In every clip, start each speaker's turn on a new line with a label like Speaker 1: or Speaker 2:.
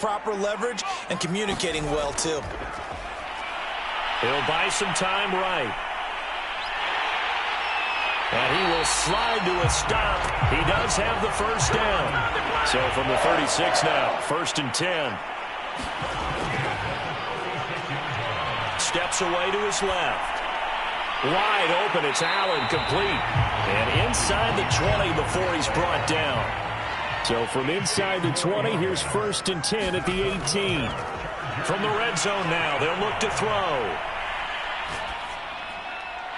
Speaker 1: proper leverage and communicating well, too.
Speaker 2: He'll buy some time right. And he will slide to a stop. He does have the first down. So from the 36 now, 1st and 10. Steps away to his left. Wide open, it's Allen, complete. And inside the 20 before he's brought down. So from inside the 20, here's 1st and 10 at the 18. From the red zone now, they'll look to throw.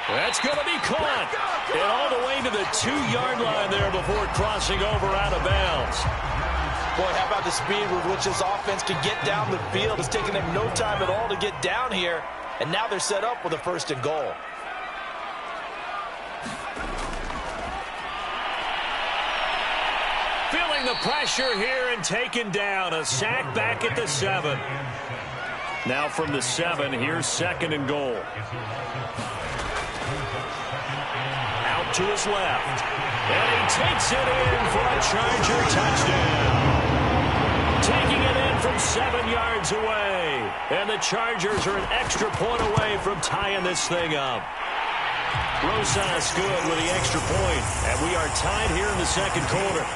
Speaker 2: That's going to be caught. And all the way to the 2-yard line there before crossing over out of bounds.
Speaker 1: Boy, how about the speed with which this offense can get down the field? It's taken them no time at all to get down here. And now they're set up with a 1st and goal.
Speaker 2: Feeling the pressure here and taken down. A sack back at the 7. Now from the 7, here's 2nd and goal. Out to his left. And he takes it in for a Charger touchdown. Taking it in from 7 yards away. And the Chargers are an extra point away from tying this thing up. Rosas good with the extra point. And we are tied here in the 2nd quarter.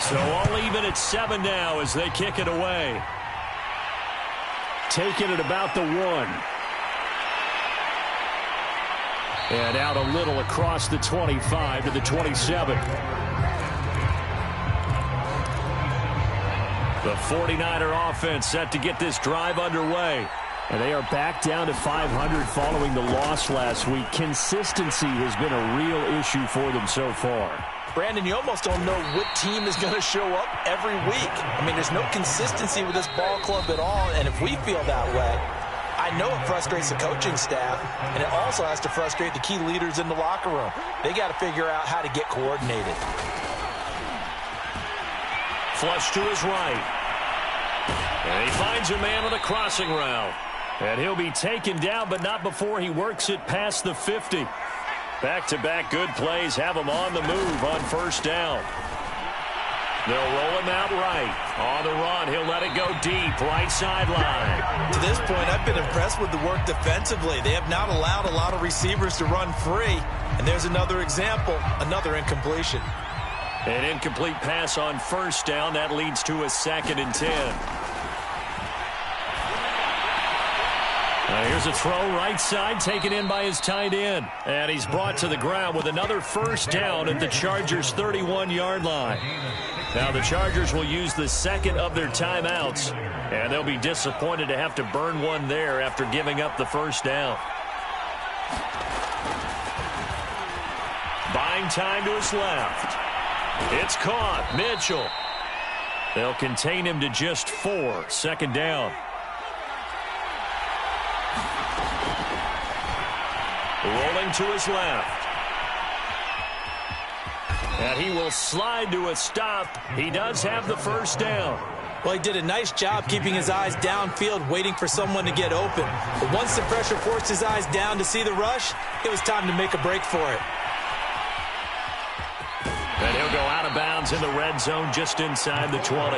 Speaker 2: So all even at 7 now as they kick it away. Taking it about the 1. And out a little across the 25 to the 27. The 49er offense set to get this drive underway. And they are back down to 500 following the loss last week. Consistency has been a real issue for them so far.
Speaker 1: Brandon, you almost don't know what team is going to show up every week. I mean, there's no consistency with this ball club at all, and if we feel that way, I know it frustrates the coaching staff, and it also has to frustrate the key leaders in the locker room. They got to figure out how to get coordinated.
Speaker 2: Flush to his right. And he finds a man on a crossing route. And he'll be taken down, but not before he works it past the 50. Back-to-back good plays have him on the move on 1st down. They'll roll him out right. On the run, he'll let it go deep, right sideline.
Speaker 1: To this point, I've been impressed with the work defensively. They have not allowed a lot of receivers to run free. And there's another example, another incompletion.
Speaker 2: An incomplete pass on 1st down. That leads to a 2nd and 10. Here's a throw right side taken in by his tight end. And he's brought to the ground with another 1st down at the Chargers' 31-yard line. Now the Chargers will use the 2nd of their timeouts. And they'll be disappointed to have to burn one there after giving up the 1st down. Buying time to his left. It's caught. Mitchell. They'll contain him to just 4. 2nd down. Rolling to his left. And he will slide to a stop. He does have the 1st down.
Speaker 1: Well, he did a nice job keeping his eyes downfield, waiting for someone to get open. But once the pressure forced his eyes down to see the rush, it was time to make a break for it.
Speaker 2: And he'll go out of bounds in the red zone just inside the 20.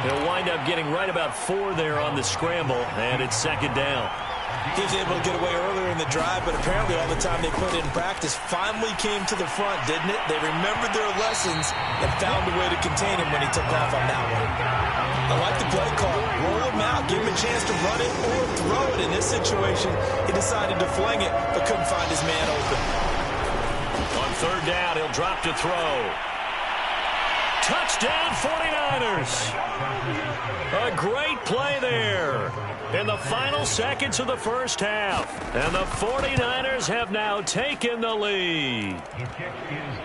Speaker 2: He'll wind up getting right about 4 there on the scramble, and it's 2nd down.
Speaker 1: He was able to get away earlier in the drive, but apparently all the time they put in practice finally came to the front, didn't it? They remembered their lessons and found a way to contain him when he took off on that one. I like the play call. Roll him out, give him a chance to run it or throw it. In this situation, he decided to fling it, but couldn't find his man open.
Speaker 2: On 3rd down, he'll drop to throw. Touchdown 49ers. A great play there in the final seconds of the 1st half. And the 49ers have now taken the lead.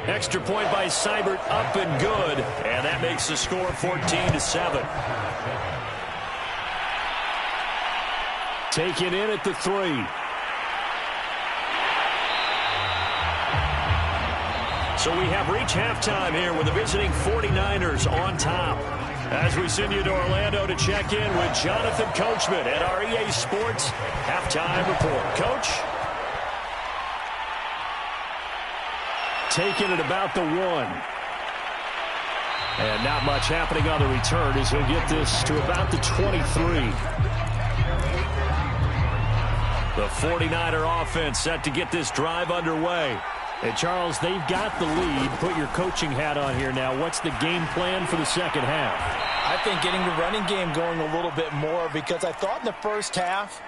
Speaker 2: Extra point by Seibert up and good. And that makes the score 14-7. Taken in at the 3. So we have reached halftime here with the visiting 49ers on top. As we send you to Orlando to check in with Jonathan Coachman at our EA Sports Halftime Report. Coach? Taking it about the 1. And not much happening on the return as he'll get this to about the 23. The 49er offense set to get this drive underway. And, Charles, they've got the lead. Put your coaching hat on here now. What's the game plan for the second half?
Speaker 1: I think getting the running game going a little bit more, because I thought in the first half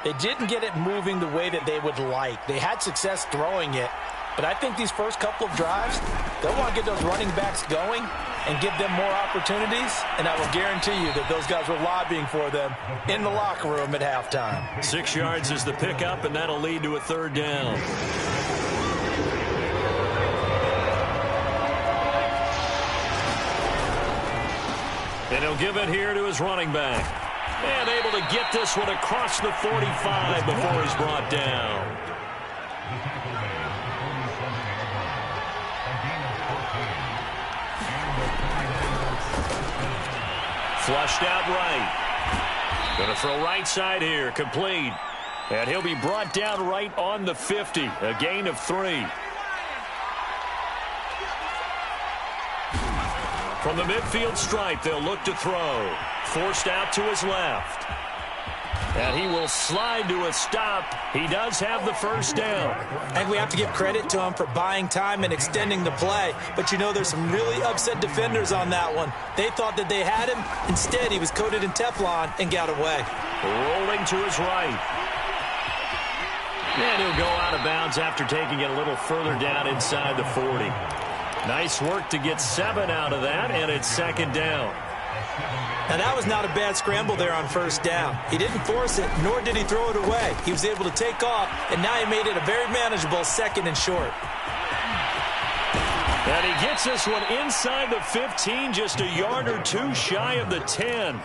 Speaker 1: they didn't get it moving the way that they would like. They had success throwing it, but I think these first couple of drives, they'll want to get those running backs going and give them more opportunities, and I will guarantee you that those guys were lobbying for them in the locker room at halftime.
Speaker 2: 6 yards is the pickup, and that'll lead to a third down. And he'll give it here to his running back. And able to get this one across the 45 before he's brought down. Flushed out right. Going to throw right side here. Complete. And he'll be brought down right on the 50. A gain of 3. From the midfield stripe, they'll look to throw. Forced out to his left. And he will slide to a stop. He does have the first down.
Speaker 1: I think we have to give credit to him for buying time and extending the play. But, you know, there's some really upset defenders on that one. They thought that they had him. Instead, he was coated in Teflon and got away.
Speaker 2: Rolling to his right. And he'll go out of bounds after taking it a little further down inside the 40. Nice work to get 7 out of that, and it's second down.
Speaker 1: Now, that was not a bad scramble there on first down. He didn't force it, nor did he throw it away. He was able to take off, and now he made it a very manageable second and short.
Speaker 2: And he gets this one inside the 15, just a yard or 2 shy of the 10.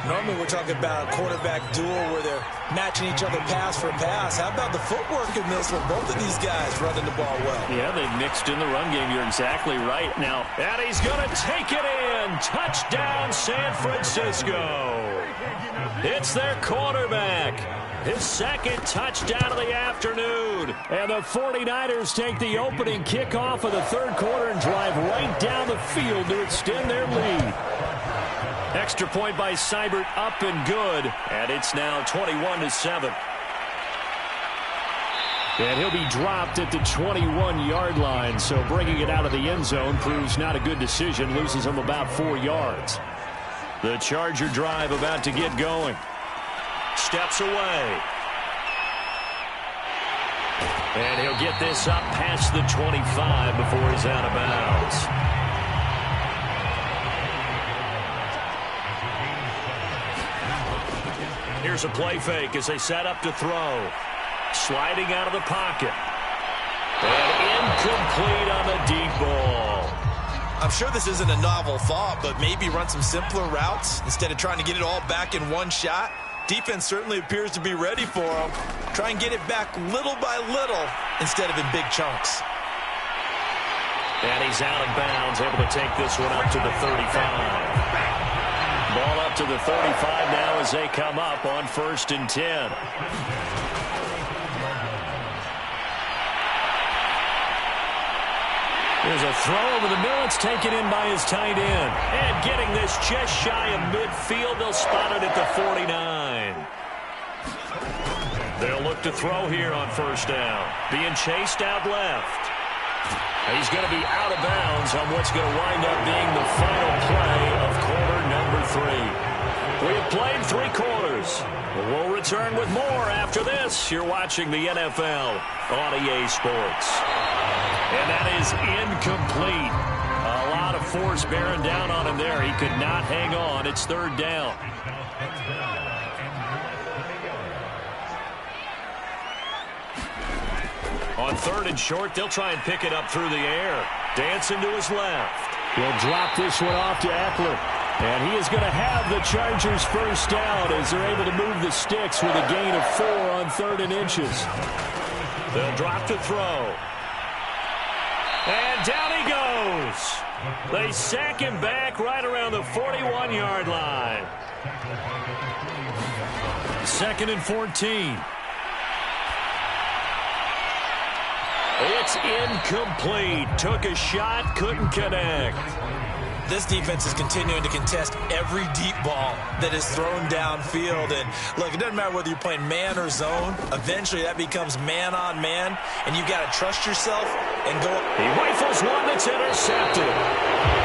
Speaker 1: Normally we're talking about a quarterback duel where they're matching each other pass for pass. How about the footwork in this one? Both of these guys running the ball well.
Speaker 2: Yeah, they mixed in the run game. You're exactly right. Now, and he's going to take it in. Touchdown, San Francisco. It's their quarterback. His second touchdown of the afternoon. And the 49ers take the opening kickoff of the third quarter and drive right down the field to extend their lead. Extra point by Seibert, up and good. And it's now 21-7. And he'll be dropped at the 21-yard line. So bringing it out of the end zone proves not a good decision. Loses him about 4 yards. The Charger drive about to get going. Steps away. And he'll get this up past the 25 before he's out of bounds. Here's a play fake as they set up to throw. Sliding out of the pocket. And incomplete on the deep ball.
Speaker 1: I'm sure this isn't a novel thought, but maybe run some simpler routes instead of trying to get it all back in one shot. Defense certainly appears to be ready for him. Try and get it back little by little instead of in big chunks.
Speaker 2: And he's out of bounds, able to take this one up to the 35. Ball up to the 35 now as they come up on 1st and 10. There's a throw over the middle. It's taken in by his tight end. And getting this just shy of midfield. They'll spot it at the 49. They'll look to throw here on first down. Being chased out left. He's going to be out of bounds on what's going to wind up being the final play of quarter number 3. We have played 3 quarters. We'll return with more after this. You're watching the NFL on EA Sports. And that is incomplete. A lot of force bearing down on him there. He could not hang on. It's third down. On 3rd and short, they'll try and pick it up through the air. Dancing to his left. He'll drop this one off to Eckler. And he is going to have the Chargers first down as they're able to move the sticks with a gain of 4 on 3rd and inches. They'll drop to throw. And down he goes. They sack him back right around the 41-yard line. 2nd and 14. It's incomplete. Took a shot, couldn't connect.
Speaker 1: This defense is continuing to contest every deep ball that is thrown downfield. And look, it doesn't matter whether you're playing man or zone. Eventually, that becomes man on man, and you've got to trust yourself and go.
Speaker 2: He rifles one that's intercepted.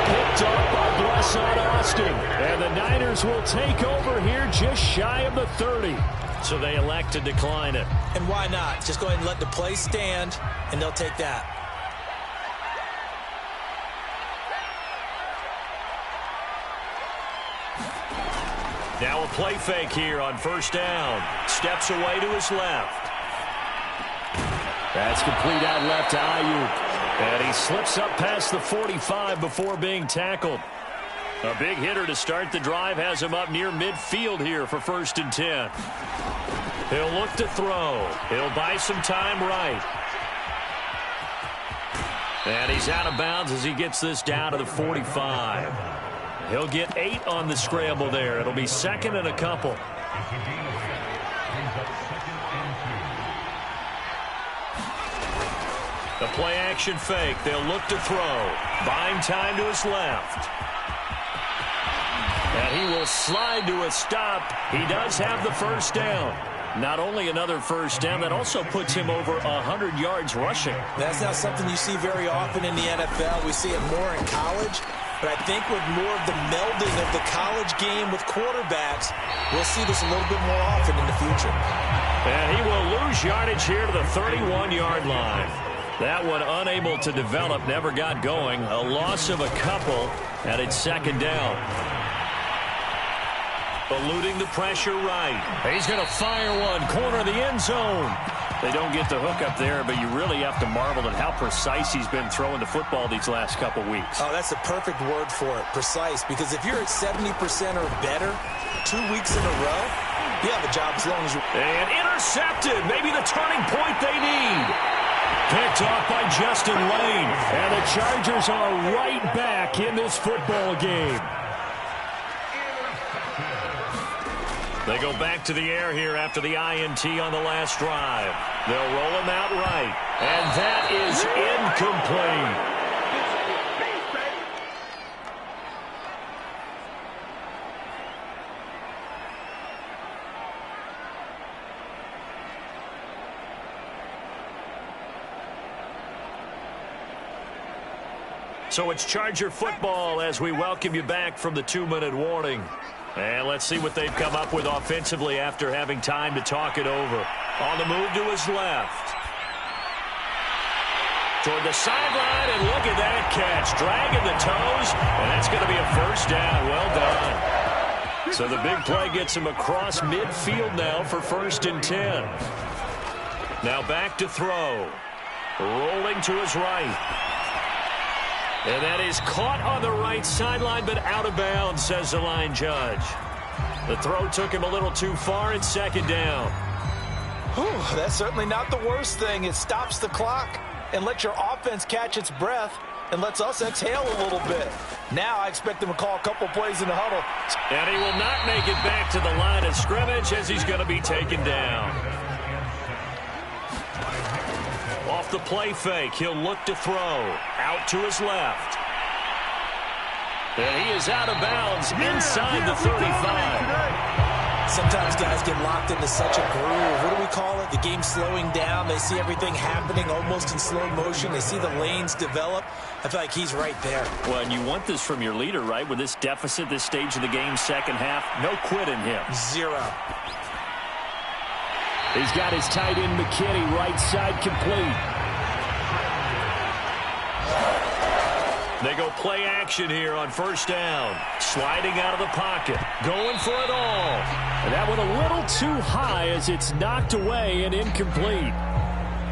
Speaker 2: Picked up by Blessuan Austin. And the Niners will take over here just shy of the 30. So they elect to decline it.
Speaker 1: And why not? Just go ahead and let the play stand, and they'll take that.
Speaker 2: Now a play fake here on first down. Steps away to his left. That's complete out left to Ayuk. And he slips up past the 45 before being tackled. A big hitter to start the drive has him up near midfield here for 1st and 10. He'll look to throw. He'll buy some time right. And he's out of bounds as he gets this down to the 45. He'll get 8 on the scramble there. It'll be 2nd and a couple. The play action fake. They'll look to throw. Buying time to his left. And he will slide to a stop. He does have the first down. Not only another first down, that also puts him over 100 yards rushing.
Speaker 1: That's not something you see very often in the NFL. We see it more in college. But I think with more of the melding of the college game with quarterbacks, we'll see this a little bit more often in the future.
Speaker 2: And he will lose yardage here to the 31-yard line. That one unable to develop, never got going. A loss of a couple, and it's 2nd down. Eluding the pressure right. He's going to fire one, corner of the end zone. They don't get the hook up there, but you really have to marvel at how precise he's been throwing the football these last couple weeks.
Speaker 1: Oh, that's the perfect word for it, precise. Because if you're at 70% or better 2 weeks in a row, you have a job as long as you...
Speaker 2: And intercepted. Maybe the turning point they need. Picked off by Justin Lane. And the Chargers are right back in this football game. They go back to the air here after the INT on the last drive. They'll roll him out right. And that is incomplete. So it's Charger football as we welcome you back from the 2-minute warning. And let's see what they've come up with offensively after having time to talk it over. On the move to his left. Toward the sideline, and look at that catch. Dragging the toes, and that's going to be a first down. Well done. So the big play gets him across midfield now for 1st and 10. Now back to throw. Rolling to his right. And that is caught on the right sideline, but out of bounds, says the line judge. The throw took him a little too far. It's 2nd down.
Speaker 1: Whew, that's certainly not the worst thing. It stops the clock and lets your offense catch its breath and lets us exhale a little bit. Now I expect them to call a couple plays in the huddle.
Speaker 2: And he will not make it back to the line of scrimmage as he's going to be taken down. Off the play fake, he'll look to throw. Out to his left. And he is out of bounds inside the 35.
Speaker 1: Sometimes guys get locked into such a groove. What do we call it? The game's slowing down. They see everything happening almost in slow motion. They see the lanes develop. I feel like he's right there.
Speaker 2: Well, and you want this from your leader, right? With this deficit, this stage of the game, second half, no quit in him.
Speaker 1: Zero.
Speaker 2: He's got his tight end McKinney right side complete. They go play action here on first down. Sliding out of the pocket. Going for it all. And that one a little too high as it's knocked away and incomplete.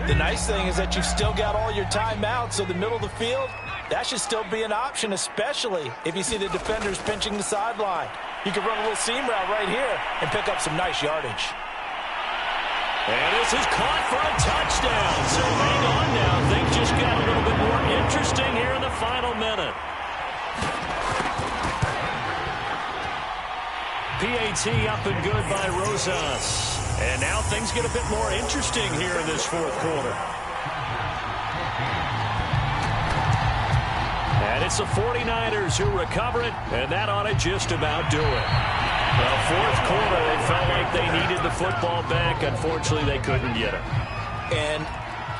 Speaker 1: The nice thing is that you've still got all your timeouts, so the middle of the field, that should still be an option, especially if you see the defenders pinching the sideline. You can run a little seam route right here and pick up some nice yardage.
Speaker 2: And this is caught for a touchdown. So hang on now. Things just got a little bit more interesting here in the final minute. PAT up and good by Rosas. And now things get a bit more interesting here in this fourth quarter. And it's the 49ers who recover it, and that ought to just about do it. Well, fourth quarter, they felt like they needed the football back. Unfortunately, they couldn't get it.
Speaker 1: And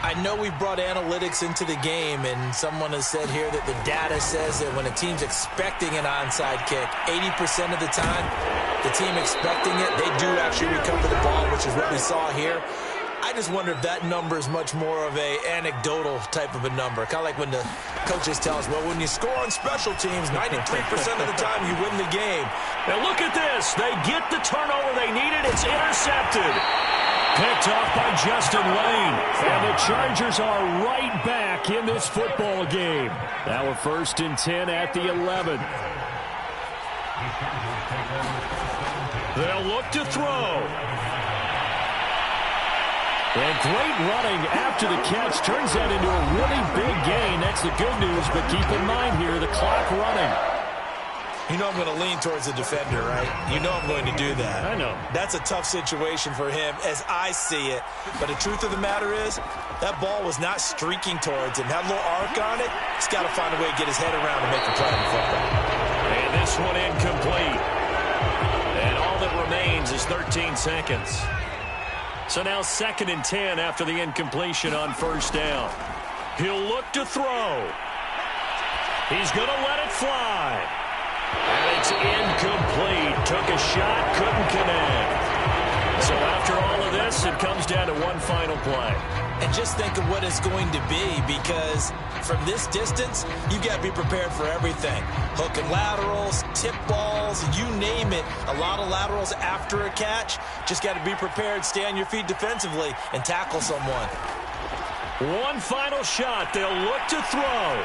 Speaker 1: I know we brought analytics into the game, and someone has said here that the data says that when a team's expecting an onside kick, 80% of the time, the team expecting it, they do actually recover the ball, which is what we saw here. I just wonder if that number is much more of a anecdotal type of a number. Kind of like when the coaches tell us, well, when you score on special teams, 93% of the time you win the game.
Speaker 2: Now look at this. They get the turnover they needed. It's intercepted. Picked off by Justin Layne. And the Chargers are right back in this football game. Now we're 1st and 10 at the 11. They'll look to throw. And great running after the catch turns that into a really big gain. That's the good news, but keep in mind here, the clock running.
Speaker 1: You know I'm going to lean towards the defender, right? You know I'm going to do that.
Speaker 2: I know.
Speaker 1: That's a tough situation for him as I see it. But the truth of the matter is, that ball was not streaking towards him. Had a little arc on it. He's got to find a way to get his head around and make a play on the football.
Speaker 2: And this one incomplete. And all that remains is 13 seconds. So now 2nd and 10 after the incompletion on 1st down. He'll look to throw. He's going to let it fly. And it's incomplete. Took a shot, couldn't connect. So after all of this, it comes down to one final play.
Speaker 1: And just think of what it's going to be, because from this distance, you've got to be prepared for everything. Hook and laterals, tip balls, you name it. A lot of laterals after a catch. Just got to be prepared, stay on your feet defensively, and tackle someone.
Speaker 2: One final shot. They'll look to throw.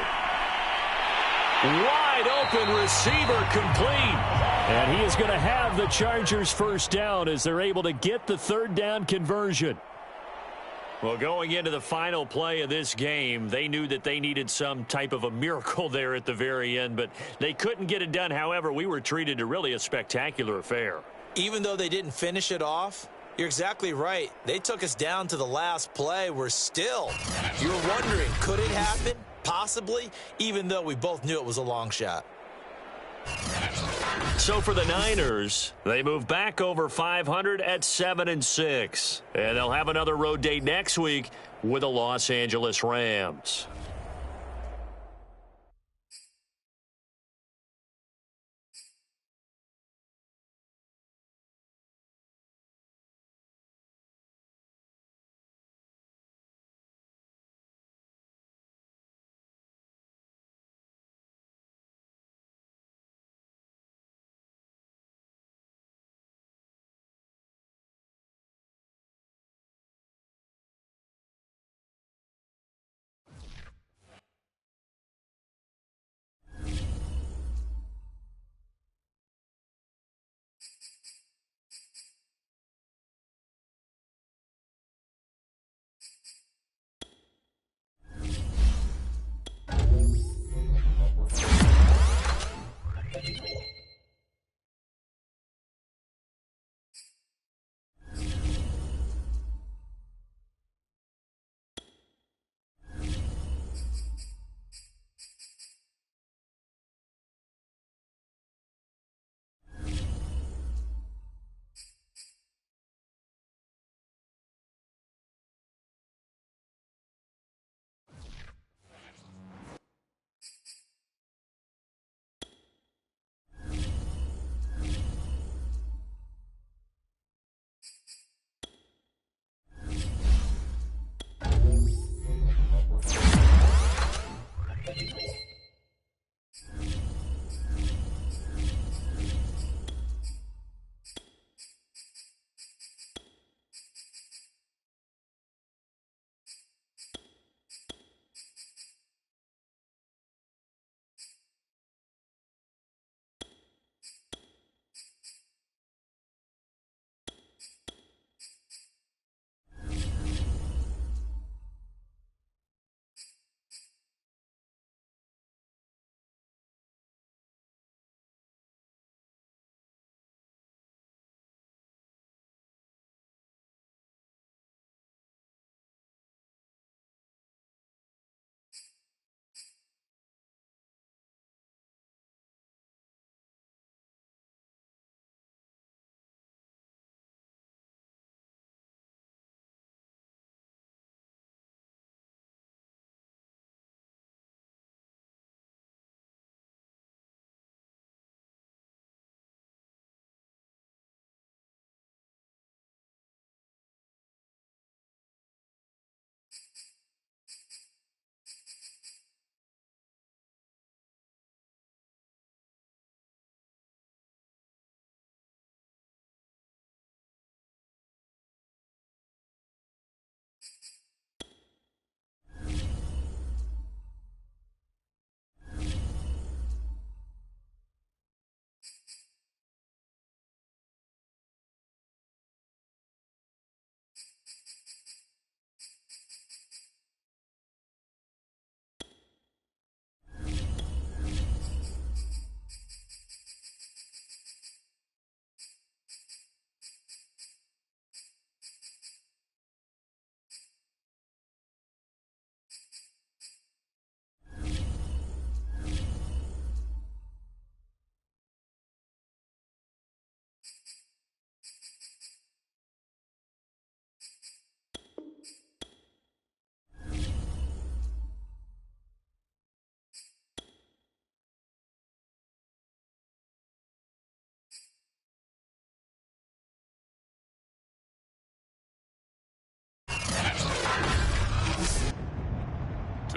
Speaker 2: Wide open receiver complete. And he is going to have the Chargers 1st down as they're able to get the 3rd down conversion. Well, going into the final play of this game, they knew that they needed some type of a miracle there at the very end, but they couldn't get it done. However, we were treated to really a spectacular affair.
Speaker 1: Even though they didn't finish it off, you're exactly right. They took us down to the last play. We're still, you're wondering, could it happen? Possibly, even though we both knew it was a long shot.
Speaker 2: So for the Niners, they move back over 500 at 7-6. And they'll have another road date next week with the Los Angeles Rams.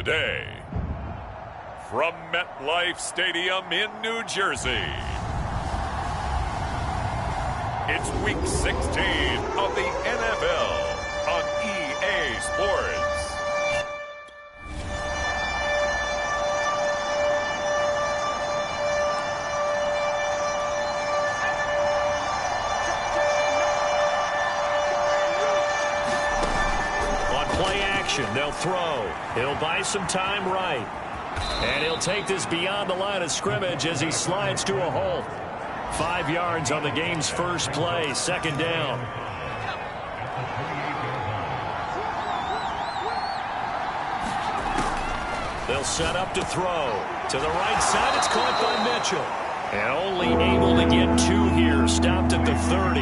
Speaker 3: today, from MetLife Stadium in New Jersey, it's Week 16 of the NFL on EA Sports.
Speaker 2: They'll throw. He'll buy some time right. And he'll take this beyond the line of scrimmage as he slides to a halt. 5 yards on the game's first play. Second down. They'll set up to throw. To the right side, it's caught by Mitchell. And only able to get 2 here. Stopped at the 30.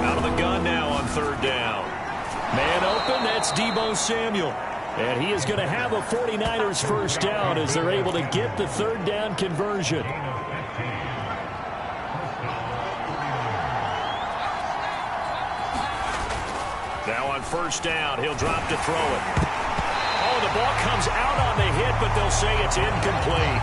Speaker 2: Out of the gun now on third down. Man open, that's Deebo Samuel. And he is going to have a 49ers first down as they're able to get the third down conversion. Now on first down, he'll drop to throw it. Oh, the ball comes out on the hit, but they'll say it's incomplete.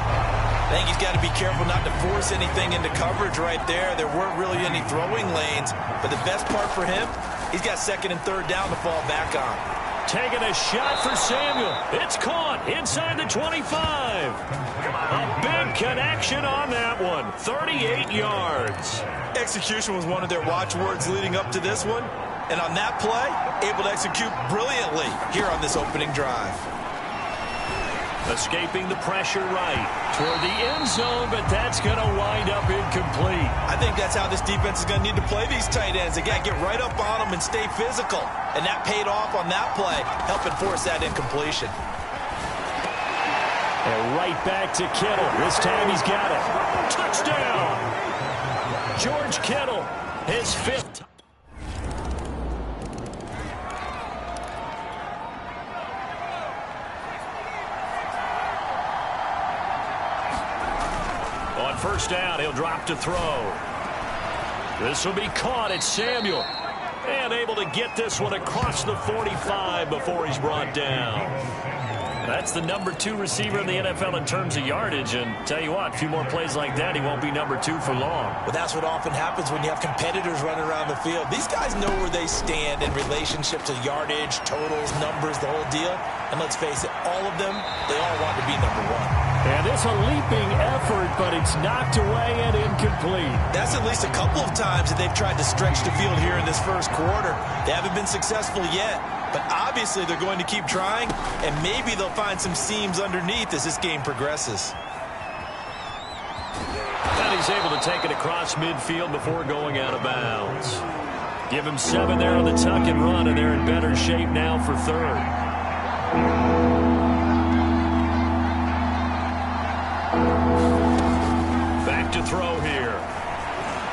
Speaker 1: I think he's got to be careful not to force anything into coverage right there. There weren't really any throwing lanes, but the best part for him, he's got second and third down to fall back on.
Speaker 2: Taking a shot for Samuel. It's caught inside the 25. A big connection on that one. 38 yards.
Speaker 1: Execution was one of their watchwords leading up to this one. And on that play, able to execute brilliantly here on this opening drive.
Speaker 2: Escaping the pressure right toward the end zone, but that's going to wind up incomplete.
Speaker 1: I think that's how this defense is going to need to play these tight ends. They got to get right up on them and stay physical. And that paid off on that play, helping force that incompletion.
Speaker 2: And right back to Kittle. This time he's got it. Touchdown! George Kittle, his 5th. First down, he'll drop to throw. This will be caught. It's Samuel. And able to get this one across the 45 before he's brought down. That's the number 2 receiver in the NFL in terms of yardage. And tell you what, a few more plays like that, he won't be number 2 for long.
Speaker 1: But that's what often happens when you have competitors running around the field. These guys know where they stand in relationship to yardage, totals, numbers, the whole deal. And let's face it, all of them, they all want to be number 1.
Speaker 2: And it's a leaping effort, but it's knocked away and incomplete.
Speaker 1: That's at least a couple of times that they've tried to stretch the field here in this first quarter. They haven't been successful yet, but obviously they're going to keep trying, and maybe they'll find some seams underneath as this game progresses.
Speaker 2: And he's able to take it across midfield before going out of bounds. Give him 7 there on the tuck and run, and they're in better shape now for third. Back to throw here.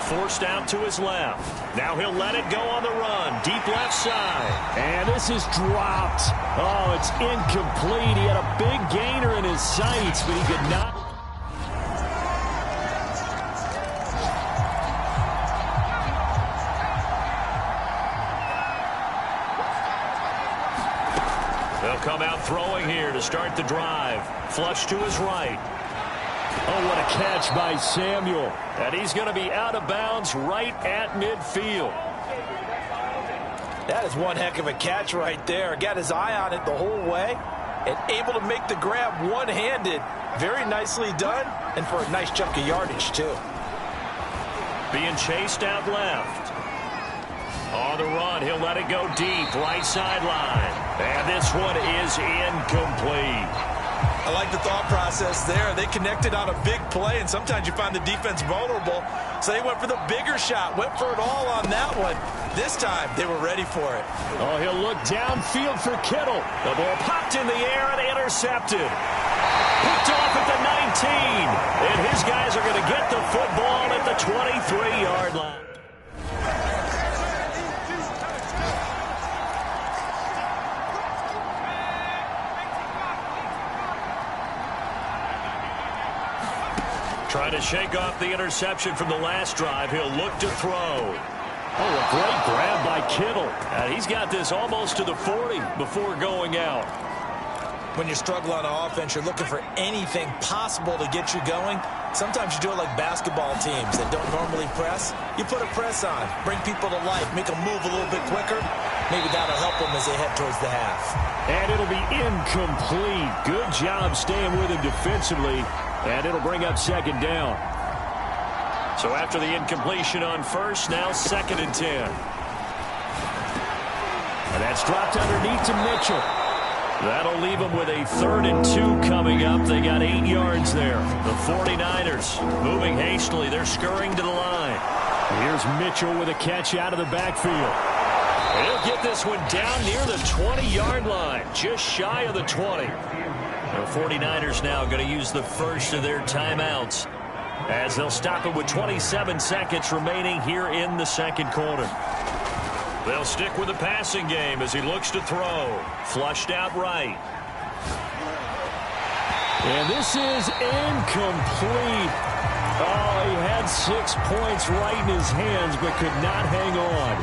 Speaker 2: Forced out to his left. Now he'll let it go on the run. Deep left side. And this is dropped. Oh, it's incomplete. He had a big gainer in his sights, but he could not. They'll come out throwing here to start the drive. Flush to his right. Oh, what a catch by Samuel. And he's going to be out of bounds right at midfield.
Speaker 1: That is one heck of a catch right there. Got his eye on it the whole way and able to make the grab one-handed. Very nicely done, and for a nice chunk of yardage, too.
Speaker 2: Being chased out left. On the run, he'll let it go deep, right sideline. And this one is incomplete.
Speaker 1: I like the thought process there. They connected on a big play, and sometimes you find the defense vulnerable. So they went for the bigger shot, went for it all on that one. This time, they were ready for it.
Speaker 2: Oh, he'll look downfield for Kittle. The ball popped in the air and intercepted. Picked off at the 19. And his guys are going to get the football at the 23-yard line. Trying to shake off the interception from the last drive. He'll look to throw. Oh, a great grab by Kittle. And he's got this almost to the 40 before going out.
Speaker 1: when you're struggling on offense, you're looking for anything possible to get you going. Sometimes you do it like basketball teams that don't normally press. You put a press on, bring people to life, make them move a little bit quicker. Maybe that'll help them as they head towards the half.
Speaker 2: And it'll be incomplete. Good job staying with him defensively, and it'll bring up second down. So after the incompletion on first, now 2nd and 10. And that's dropped underneath to Mitchell. That'll leave them with a 3rd and 2 coming up. They got 8 yards there. The 49ers moving hastily. They're scurrying to the line. Here's Mitchell with a catch out of the backfield. He'll get this one down near the 20-yard line, just shy of the 20. The 49ers now going to use the first of their timeouts as they'll stop it with 27 seconds remaining here in the second quarter. They'll stick with the passing game as he looks to throw. Flushed out right. And this is incomplete. Oh, he had 6 points right in his hands but could not hang on.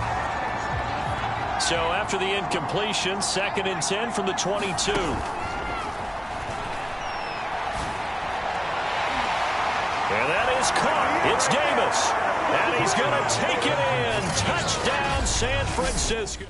Speaker 2: So after the incompletion, 2nd and 10 from the 22. And that is caught. It's Davis. And he's going to take it in. Touchdown, San Francisco.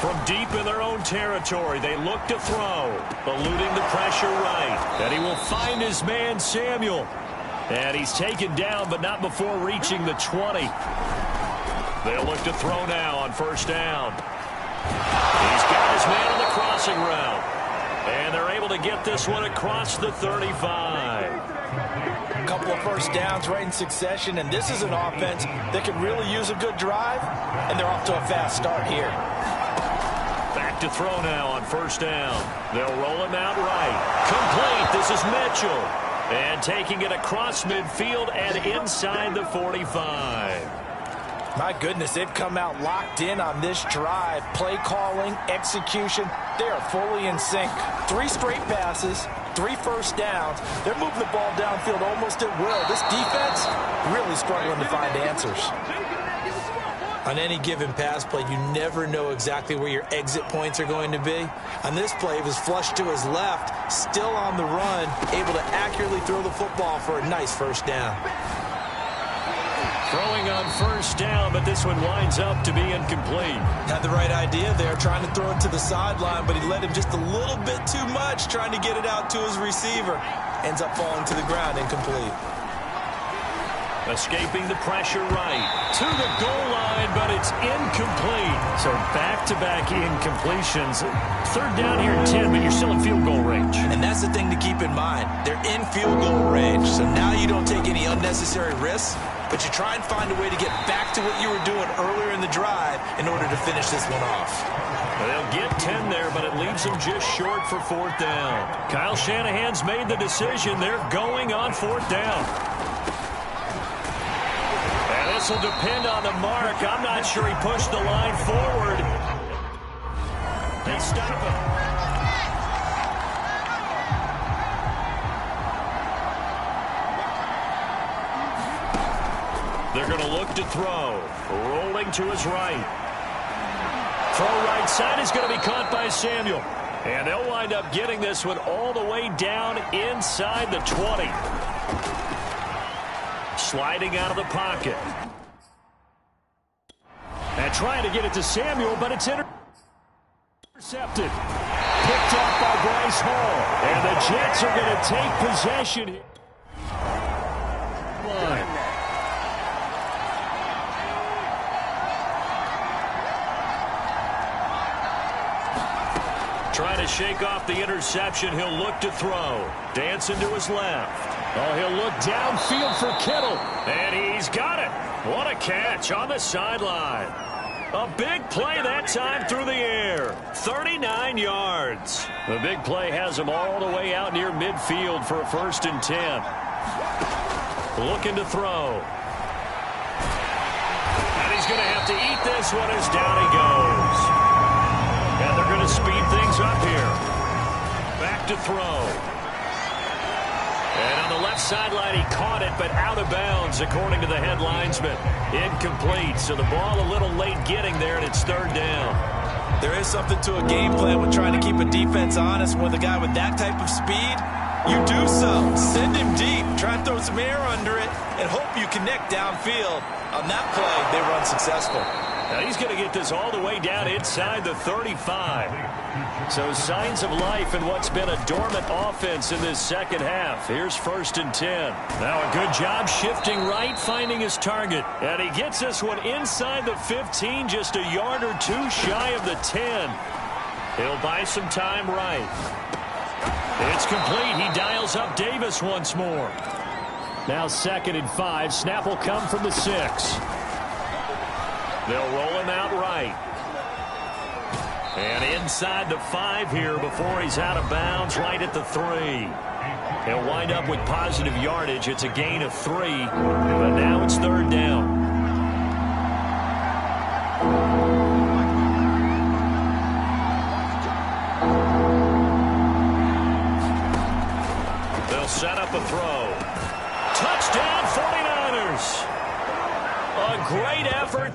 Speaker 2: From deep in their own territory, they look to throw, eluding the pressure right. And he will find his man, Samuel. And he's taken down, but not before reaching the 20. They'll look to throw now on first down. He's got his man on the crossing route. And they're able to get this one across the 35.
Speaker 1: A couple of first downs right in succession, and this is an offense that can really use a good drive, and they're off to a fast start here.
Speaker 2: Back to throw now on first down. They'll roll him out right. Complete. This is Mitchell. And taking it across midfield and inside the 45.
Speaker 1: My goodness, they've come out locked in on this drive. Play calling, execution, they are fully in sync. 3 straight passes, 3 first downs. They're moving the ball downfield almost at will. This defense really struggling to find answers. On any given pass play, you never know exactly where your exit points are going to be. On this play, it was flushed to his left, still on the run, able to accurately throw the football for a nice first down.
Speaker 2: Throwing on first down, but this one winds up to be incomplete.
Speaker 1: Had the right idea there, trying to throw it to the sideline, but he let him just a little bit too much, trying to get it out to his receiver. Ends up falling to the ground, incomplete.
Speaker 2: Escaping the pressure right to the goal line, but it's incomplete. So back-to-back incompletions. 3rd down here at 10, but you're still in field goal range.
Speaker 1: And that's the thing to keep in mind. They're in field goal range, so now you don't take any unnecessary risks, but you try and find a way to get back to what you were doing earlier in the drive in order to finish this one off.
Speaker 2: They'll get 10 there, but it leaves them just short for 4th down. Kyle Shanahan's made the decision. They're going on 4th down. This will depend on the mark. I'm not sure he pushed the line forward. They stop him. They're going to look to throw. Rolling to his right. Throw right side is going to be caught by Samuel. And they'll wind up getting this one all the way down inside the 20. Sliding out of the pocket. And trying to get it to Samuel, but it's intercepted. Picked off by Bryce Hall. And the Jets are going to take possession. Trying to shake off the interception. He'll look to throw. Dancing to his left. Oh, he'll look downfield for Kittle. And he's got it. What a catch on the sideline. A big play that time through the air. 39 yards. The big play has him all the way out near midfield for a 1st and 10. looking to throw. And he's going to have to eat this one as down he goes. And they're going to speed things up here. Back to throw. And on the left sideline, he caught it, but out of bounds, according to the head linesman. Incomplete, so the ball a little late getting there, and it's third down.
Speaker 1: There is something to a game plan with trying to keep a defense honest. With a guy with that type of speed, you do so. Send him deep. Try and throw some air under it and hope you connect downfield. On that play, they run successful.
Speaker 2: Now he's going to get this all the way down inside the 35. So signs of life in what's been a dormant offense in this second half. Here's 1st and 10. Now a good job shifting right, finding his target. And he gets this one inside the 15, just a yard or two shy of the 10. He'll buy some time right. It's complete. He dials up Davis once more. Now 2nd and 5. Snap will come from the 6. They'll roll him out right. And inside the 5 here before he's out of bounds, right at the 3. He'll wind up with positive yardage. It's a gain of 3, but now it's third down. They'll set up a throw. Touchdown 49ers. A great effort.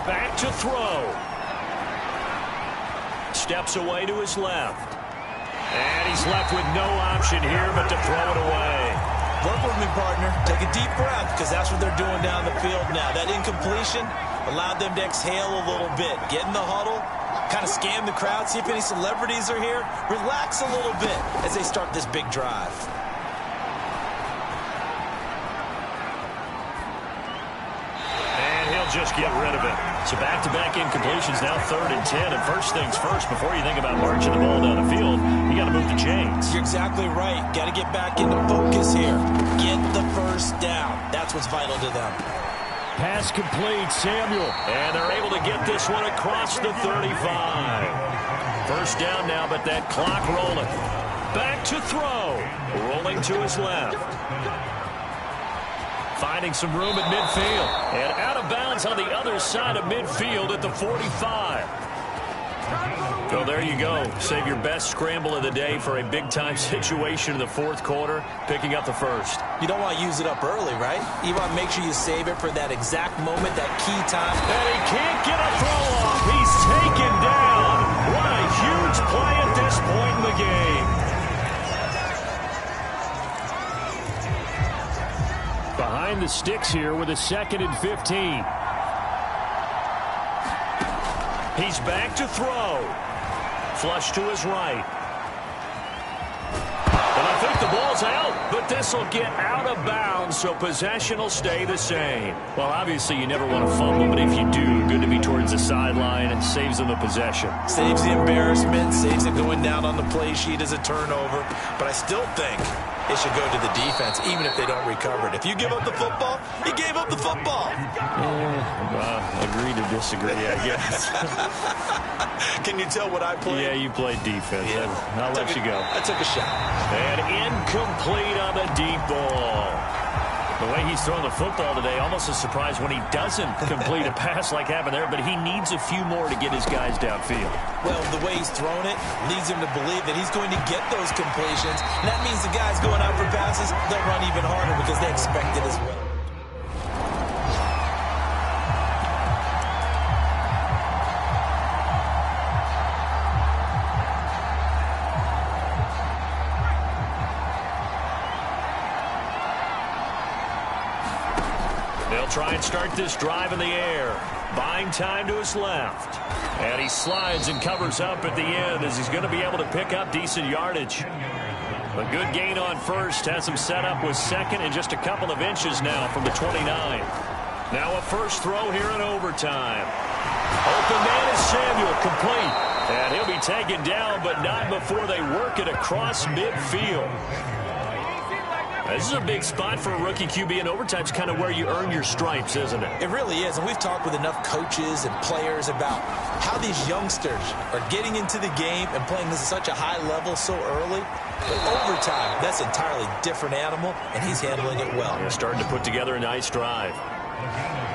Speaker 2: Back to throw. Steps away to his left. And he's left with no option here but to throw it away.
Speaker 1: Work with me, partner. Take a deep breath, because that's what they're doing down the field now. That incompletion allowed them to exhale a little bit. Get in the huddle, kind of scan the crowd, see if any celebrities are here. Relax a little bit as they start this big drive.
Speaker 2: Just get rid of it. So back-to-back incompletions, now 3rd and 10. And first things first, before you think about marching the ball down the field, you got to move the chains.
Speaker 1: You're exactly right. Got to get back into focus here. Get the first down. That's what's vital to them.
Speaker 2: Pass complete, Samuel. And they're able to get this one across the 35. First down now, but that clock rolling. Back to throw. Rolling to his left. Finding some room at midfield. And out of bounds on the other side of midfield at the 45. So there you go. Save your best scramble of the day for a big-time situation in the 4th quarter, picking up the first.
Speaker 1: You don't want to use it up early, right? You want to make sure you save it for that exact moment, that key time.
Speaker 2: And he can't get a throw off. He's taken down. What a huge play at this point in the game. Behind the sticks here with a 2nd and 15. He's back to throw. Flush to his right. And I think the ball's out, but this will get out of bounds, so possession will stay the same. Well, obviously you never want to fumble, but if you do, good to be towards the sideline. It saves them the possession.
Speaker 1: Saves the embarrassment, saves it going down on the play sheet as a turnover. But I still think it should go to the defense, even if they don't recover it. If you give up the football, you gave up the football.
Speaker 2: Agree to disagree, I guess.
Speaker 1: Can you tell what I played?
Speaker 2: Yeah, you played defense. Yeah. I'll let you go.
Speaker 1: I took a shot.
Speaker 2: And incomplete on the deep ball. The way he's throwing the football today, almost a surprise when he doesn't complete a pass like happened there, but he needs a few more to get his guys downfield.
Speaker 1: Well, the way he's thrown it leads him to believe that he's going to get those completions. And that means the guys going out for passes, they'll run even harder because they expect it as well.
Speaker 2: They'll try and start this drive in the air. Buying time to his left. And he slides and covers up at the end as he's going to be able to pick up decent yardage. A good gain on first. Has him set up with 2nd and just a couple of inches now from the 29. Now a first throw here in overtime. Open man is Samuel, complete. And he'll be taken down, but not before they work it across midfield. This is a big spot for a rookie QB, and overtime's kind of where you earn your stripes, isn't it?
Speaker 1: It really is, and we've talked with enough coaches and players about how these youngsters are getting into the game and playing this at such a high level so early. But overtime, that's an entirely different animal, and he's handling it well.
Speaker 2: They're starting to put together a nice drive.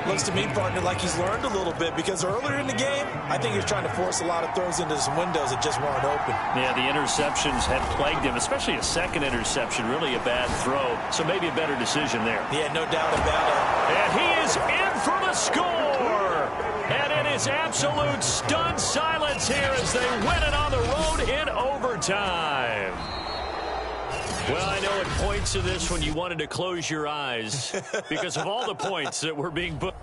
Speaker 1: Looks to me, partner, like he's learned a little bit, because earlier in the game, I think he was trying to force a lot of throws into some windows that just weren't open.
Speaker 2: Yeah, the interceptions have plagued him, especially a second interception, really a bad throw. So maybe a better decision there.
Speaker 1: Yeah, no doubt about it.
Speaker 2: And he is in for the score. And it is absolute stunned silence here as they win it on the road in overtime. Well, I know at points of this when you wanted to close your eyes because of all the points that were being booked.